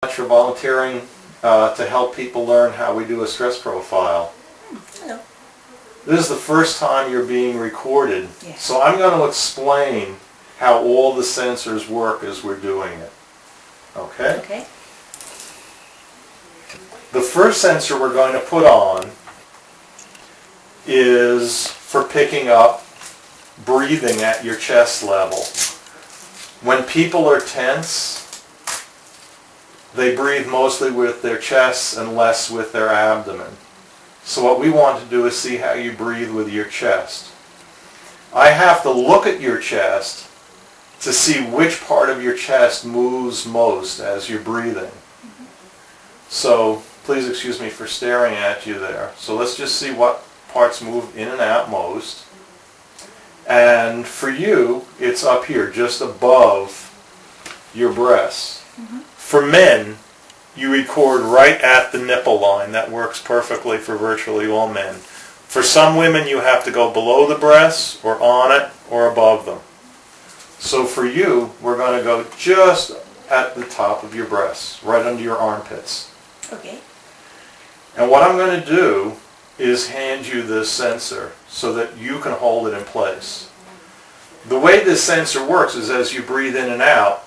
Much for volunteering to help people learn how we do a stress profile. Hello. This is the first time you're being recorded, Yeah. so I'm going to explain how all the sensors work as we're doing it. Okay? Okay. The first sensor we're going to put on is for picking up breathing at your chest level. When people are tense, they breathe mostly with their chests and less with their abdomen. So what we want to do is see how you breathe with your chest. I have to look at your chest to see which part of your chest moves most as you're breathing. So please excuse me for staring at you there. So let's just see what parts move in and out most. And for you, it's up here, just above your breasts. For men, you record right at the nipple line. That works perfectly for virtually all men. For some women, you have to go below the breasts, or on it, or above them. So for you, we're going to go just at the top of your breasts, right under your armpits. Okay. And what I'm going to do is hand you this sensor so that you can hold it in place. The way this sensor works is as you breathe in and out,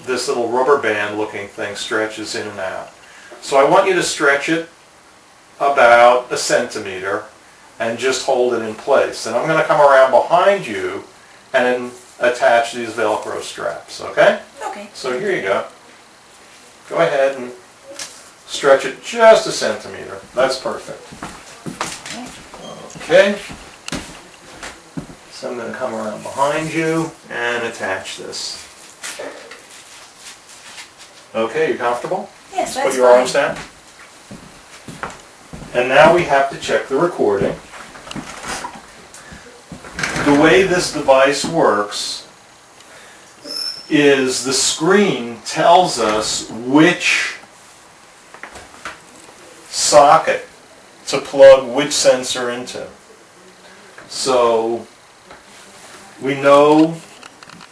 this little rubber band looking thing stretches in and out. So I want you to stretch it about 1 centimeter and just hold it in place. And I'm going to come around behind you and attach these Velcro straps, okay? Okay. So here you go. Go ahead and stretch it just 1 centimeter. That's perfect. Okay. So I'm going to come around behind you and attach this. Okay, you comfortable? Yes, Put that's your fine. arms down. And now we have to check the recording. The way this device works is the screen tells us which socket to plug which sensor into. So we know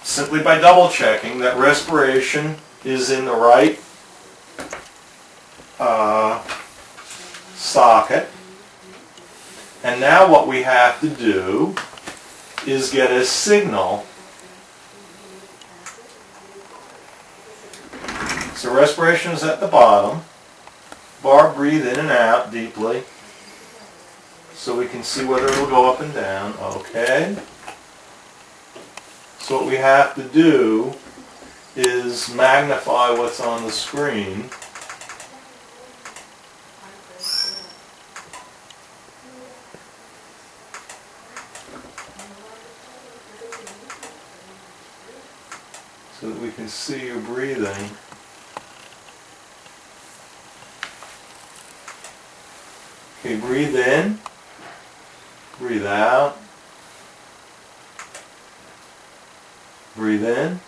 simply by double checking that respiration is in the right socket. And now what we have to do is get a signal. So respiration is at the bottom. Barb, breathe in and out deeply so we can see whether it will go up and down. Okay. So what we have to do is magnify what's on the screen. So that we can see you breathing. Okay, breathe in, breathe out, breathe in.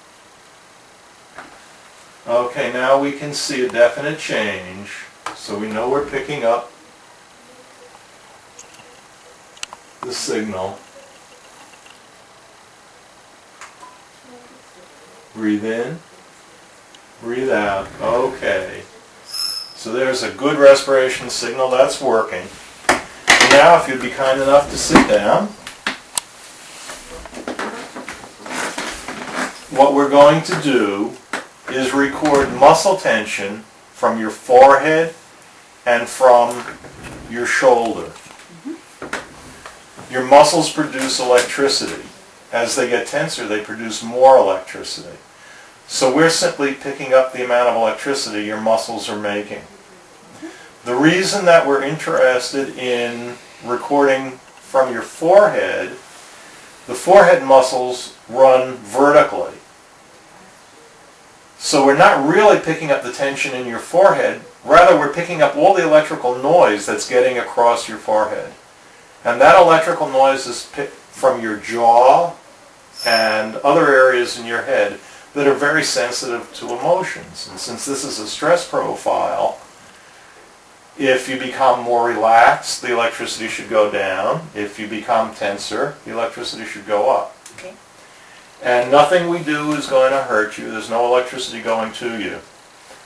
Okay, now we can see a definite change, so we know we're picking up the signal. Breathe in, breathe out. Okay. So there's a good respiration signal. That's working. Now, if you'd be kind enough to sit down, what we're going to do is record muscle tension from your forehead and from your shoulder. Your muscles produce electricity. As they get tenser, they produce more electricity. So we're simply picking up the amount of electricity your muscles are making. The reason that we're interested in recording from your forehead, the forehead muscles run vertically. So we're not really picking up the tension in your forehead, rather we're picking up all the electrical noise that's getting across your forehead. And that electrical noise is picked from your jaw and other areas in your head that are very sensitive to emotions. And since this is a stress profile, if you become more relaxed, the electricity should go down. If you become tenser, the electricity should go up. Okay. And nothing we do is going to hurt you. There's no electricity going to you.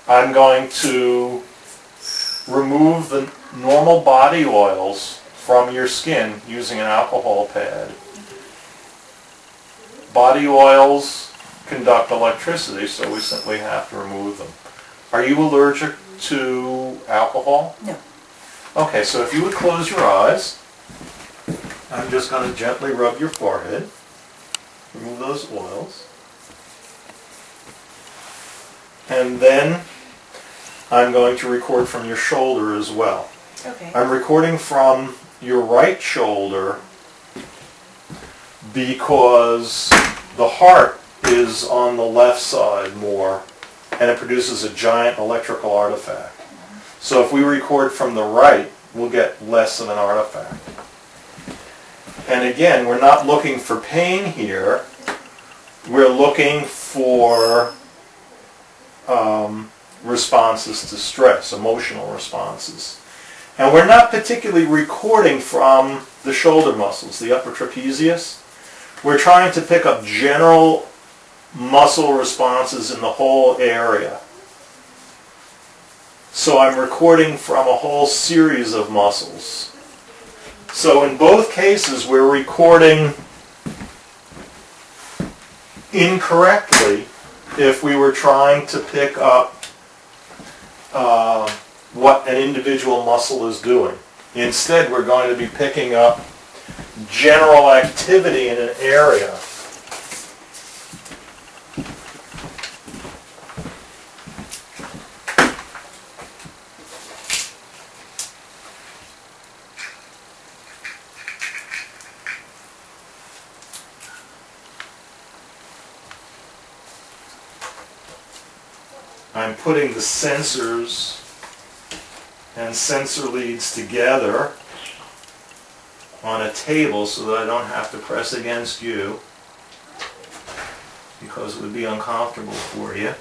I'm going to remove the normal body oils from your skin using an alcohol pad. Body oils conduct electricity, so we simply have to remove them. Are you allergic to alcohol? No. Okay, so if you would close your eyes, I'm just going to gently rub your forehead, remove those oils, and then I'm going to record from your shoulder as well. Okay. I'm recording from your right shoulder because the heart is on the left side more, and it produces a giant electrical artifact. So if we record from the right, we'll get less of an artifact. And again, we're not looking for pain here. We're looking for responses to stress, emotional responses. And we're not particularly recording from the shoulder muscles, the upper trapezius. We're trying to pick up general muscle responses in the whole area. So I'm recording from a whole series of muscles. So in both cases, we're recording incorrectly if we were trying to pick up what an individual muscle is doing. Instead, we're going to be picking up general activity in an area. I'm putting the sensors and sensor leads together on a table so that I don't have to press against you, because it would be uncomfortable for you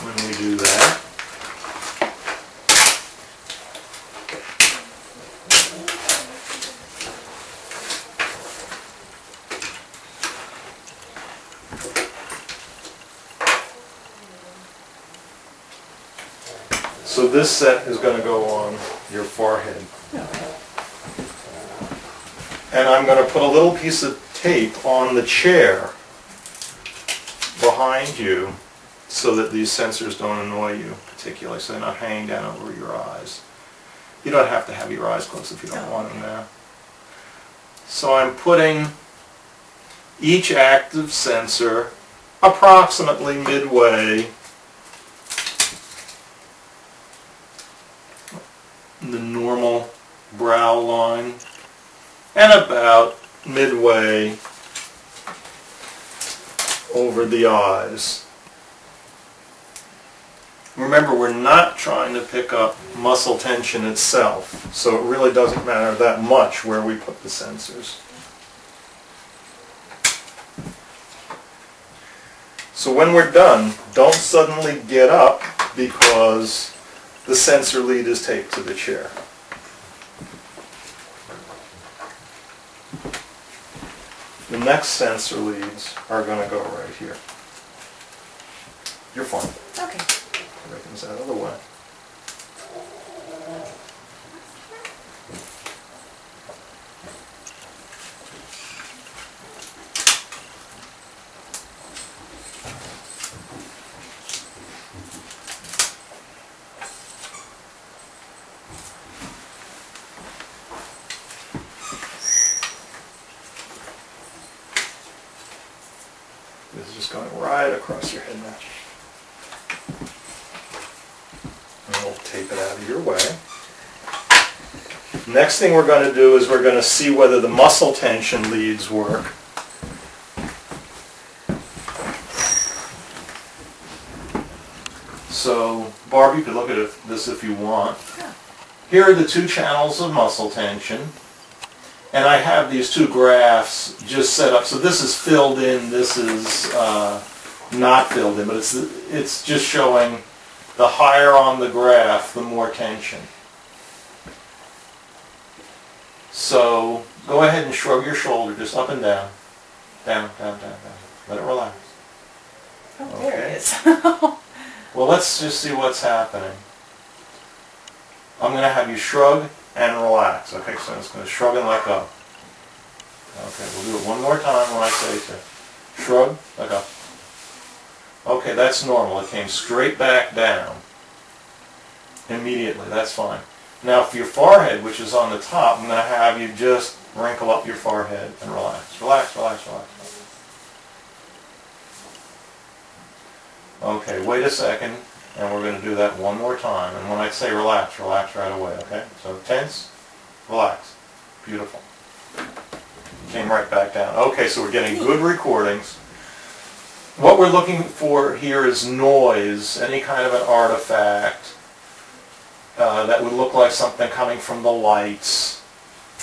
when we do that. So this set is going to go on your forehead. And I'm going to put a little piece of tape on the chair behind you so that these sensors don't annoy you particularly, so they're not hanging down over your eyes. You don't have to have your eyes closed if you don't want them now. So I'm putting each active sensor approximately midway the normal brow line and about midway over the eyes. Remember, we're not trying to pick up muscle tension itself, so it really doesn't matter that much where we put the sensors. So when we're done, don't suddenly get up because the sensor lead is taped to the chair. The next sensor leads are going to go right here. You're fine. Okay. Everything's out of the way. This is just going right across your head now. And we'll tape it out of your way. Next thing we're going to do is we're going to see whether the muscle tension leads work. So, Barb, you could look at this if you want. Yeah. Here are the two channels of muscle tension. And I have these two graphs just set up. So this is filled in, this is not filled in, but it's just showing the higher on the graph, the more tension. So go ahead and shrug your shoulder just up and down. Down, down, down, down. Let it relax. Oh, there Okay. it is. Well, let's just see what's happening. I'm going to have you shrug and relax. Okay, so I'm just going to shrug and let go. Okay, we'll do it one more time when I say to. Shrug, let go. Okay, that's normal. It came straight back down. Immediately, that's fine. Now for your forehead, which is on the top, I'm going to have you just wrinkle up your forehead and relax. Relax, relax, relax. Okay, wait a second, and we're going to do that one more time. And when I say relax, relax right away, okay? So tense, relax. Beautiful. Came right back down. Okay, so we're getting good recordings. What we're looking for here is noise, any kind of an artifact that would look like something coming from the lights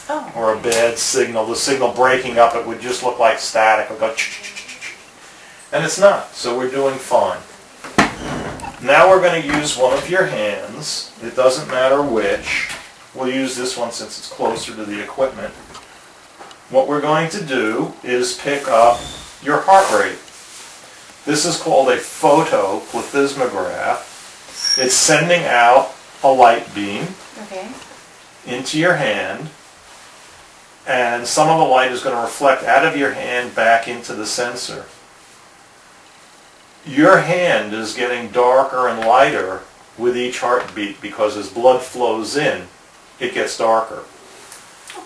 Oh. or a bad signal. The signal breaking up, it would just look like static. It would go and it's not, so we're doing fine. Now we're going to use one of your hands. It doesn't matter which. We'll use this one since it's closer to the equipment. What we're going to do is pick up your heart rate. This is called a photoplethysmograph. It's sending out a light beam Okay. into your hand, and some of the light is going to reflect out of your hand back into the sensor. Your hand is getting darker and lighter with each heartbeat because as blood flows in, it gets darker.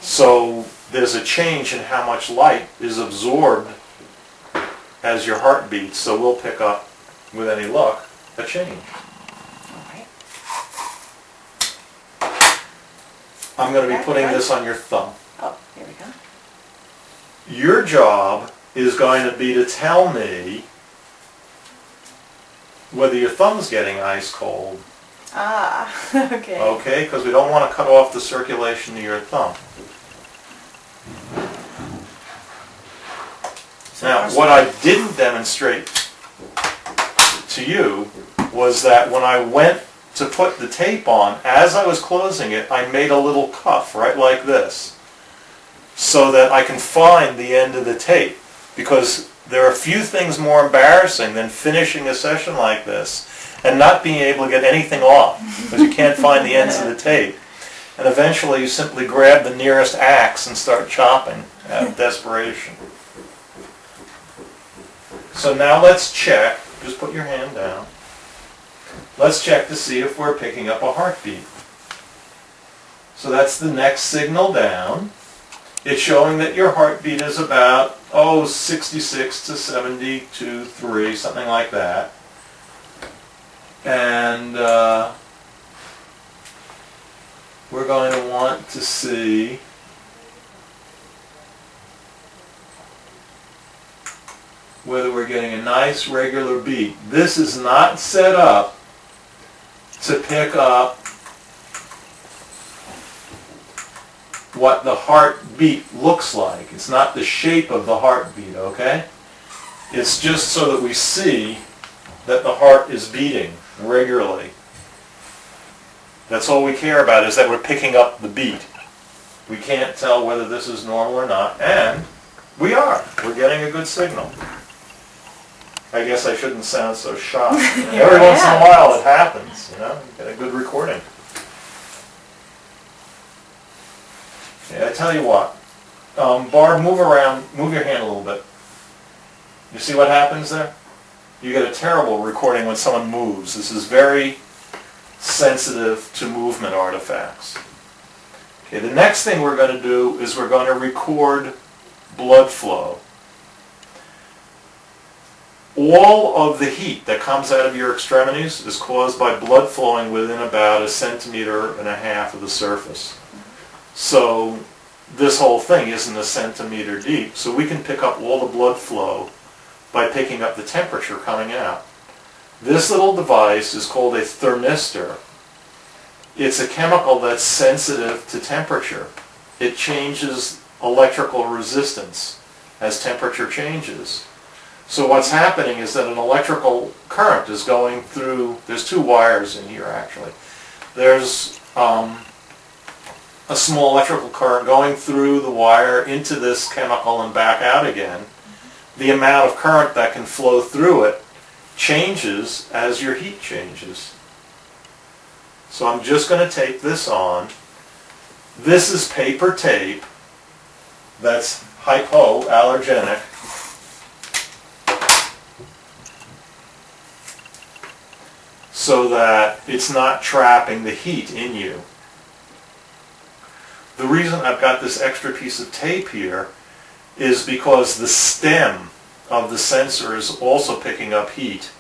So there's a change in how much light is absorbed as your heart beats, so we'll pick up, with any luck, a change. All right. I'm going to be putting this on your thumb. Oh, here we go. Your job is going to be to tell me whether your thumb's getting ice cold. Ah, okay. Okay, because we don't want to cut off the circulation to your thumb. Now, what I didn't demonstrate to you was that when I went to put the tape on, as I was closing it, I made a little cuff, right like this, so that I can find the end of the tape. Because there are few things more embarrassing than finishing a session like this and not being able to get anything off, because you can't find the ends of the tape. And eventually you simply grab the nearest axe and start chopping out of desperation. So now let's check, just put your hand down. Let's check to see if we're picking up a heartbeat. So that's the next signal down. It's showing that your heartbeat is about, 66 to 72, 3, something like that. And we're going to want to see whether we're getting a nice regular beat. This is not set up to pick up what the heartbeat looks like. It's not the shape of the heartbeat, okay? It's just so that we see that the heart is beating regularly. That's all we care about, is that we're picking up the beat. We can't tell whether this is normal or not, and we are. We're getting a good signal. I guess I shouldn't sound so shocked. Every once in a while it happens, you get a good recording. Yeah, I tell you what, Barb, move around, move your hand a little bit. You see what happens there? You get a terrible recording when someone moves. This is very sensitive to movement artifacts. Okay, the next thing we're going to do is we're going to record blood flow. All of the heat that comes out of your extremities is caused by blood flowing within about 1.5 centimeters of the surface. So this whole thing isn't 1 centimeter deep, so we can pick up all the blood flow by picking up the temperature coming out. This little device is called a thermistor. It's a chemical that's sensitive to temperature. It changes electrical resistance as temperature changes. So what's happening is that an electrical current is going through, there's 2 wires in here actually. There's a small electrical current going through the wire into this chemical and back out again. The amount of current that can flow through it changes as your heat changes. So I'm just going to tape this on. This is paper tape that's hypoallergenic. So that it's not trapping the heat in you. The reason I've got this extra piece of tape here is because the stem of the sensor is also picking up heat.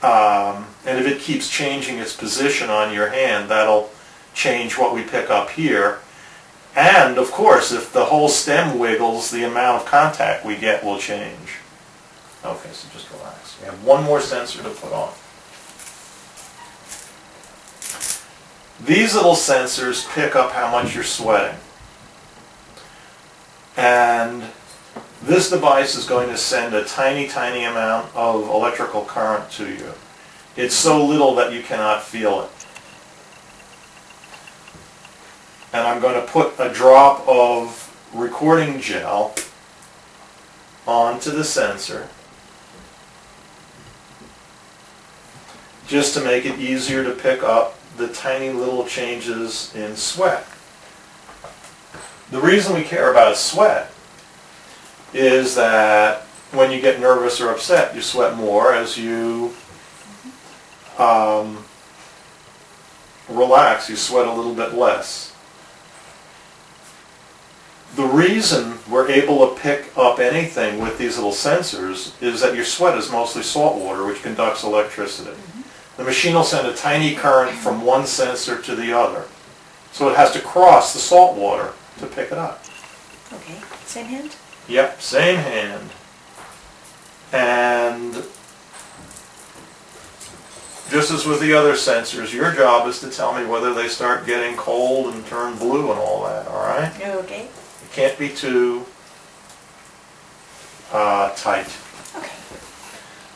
And if it keeps changing its position on your hand, that'll change what we pick up here. And of course, if the whole stem wiggles, the amount of contact we get will change. Okay, so just relax. We have one more sensor to put on. These little sensors pick up how much you're sweating. And this device is going to send a tiny, tiny amount of electrical current to you. It's so little that you cannot feel it. And I'm going to put a drop of recording gel onto the sensor just to make it easier to pick up the tiny little changes in sweat. The reason we care about sweat is that when you get nervous or upset, you sweat more. As you relax, you sweat a little bit less. The reason we're able to pick up anything with these little sensors is that your sweat is mostly salt water, which conducts electricity. The machine will send a tiny current from one sensor to the other. So it has to cross the salt water to pick it up. Okay, same hand? Yep, same hand. And just as with the other sensors, your job is to tell me whether they start getting cold and turn blue and all that, all right? Okay. It can't be too tight. Okay.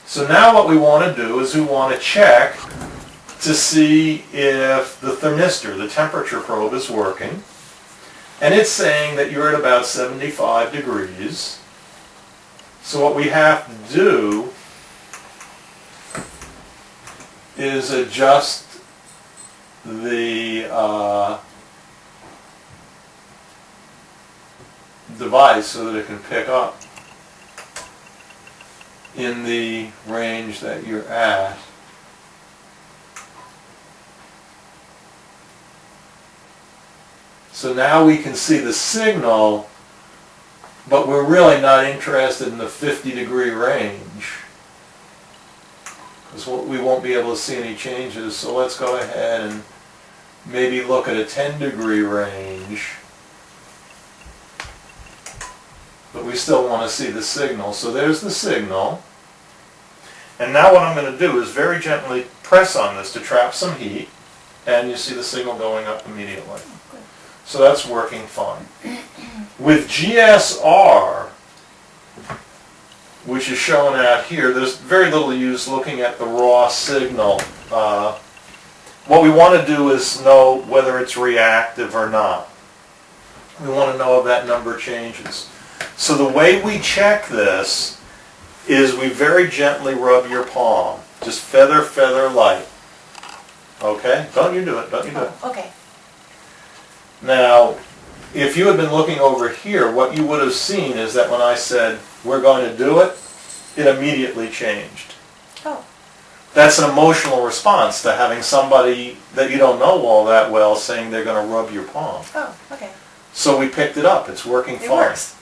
So now what we want to do is we want to check to see if the thermistor, the temperature probe, is working. And it's saying that you're at about 75 degrees. So what we have to do is adjust the device so that it can pick up in the range that you're at. So now we can see the signal, but we're really not interested in the 50-degree range because we won't be able to see any changes. So let's go ahead and maybe look at a 10-degree range. But we still want to see the signal. So there's the signal. And now what I'm going to do is very gently press on this to trap some heat, and you see the signal going up immediately. So that's working fine. With GSR, which is shown out here, there's very little use looking at the raw signal. What we want to do is know whether it's reactive or not. We want to know if that number changes. So the way we check this is we very gently rub your palm. Just feather, feather light. Okay? Don't you do it. Don't you do it. Okay. Now, if you had been looking over here, what you would have seen is that when I said, we're going to do it, it immediately changed. Oh. That's an emotional response to having somebody that you don't know all that well saying they're going to rub your palm. Oh, okay. So we picked it up. It's working It fine. works.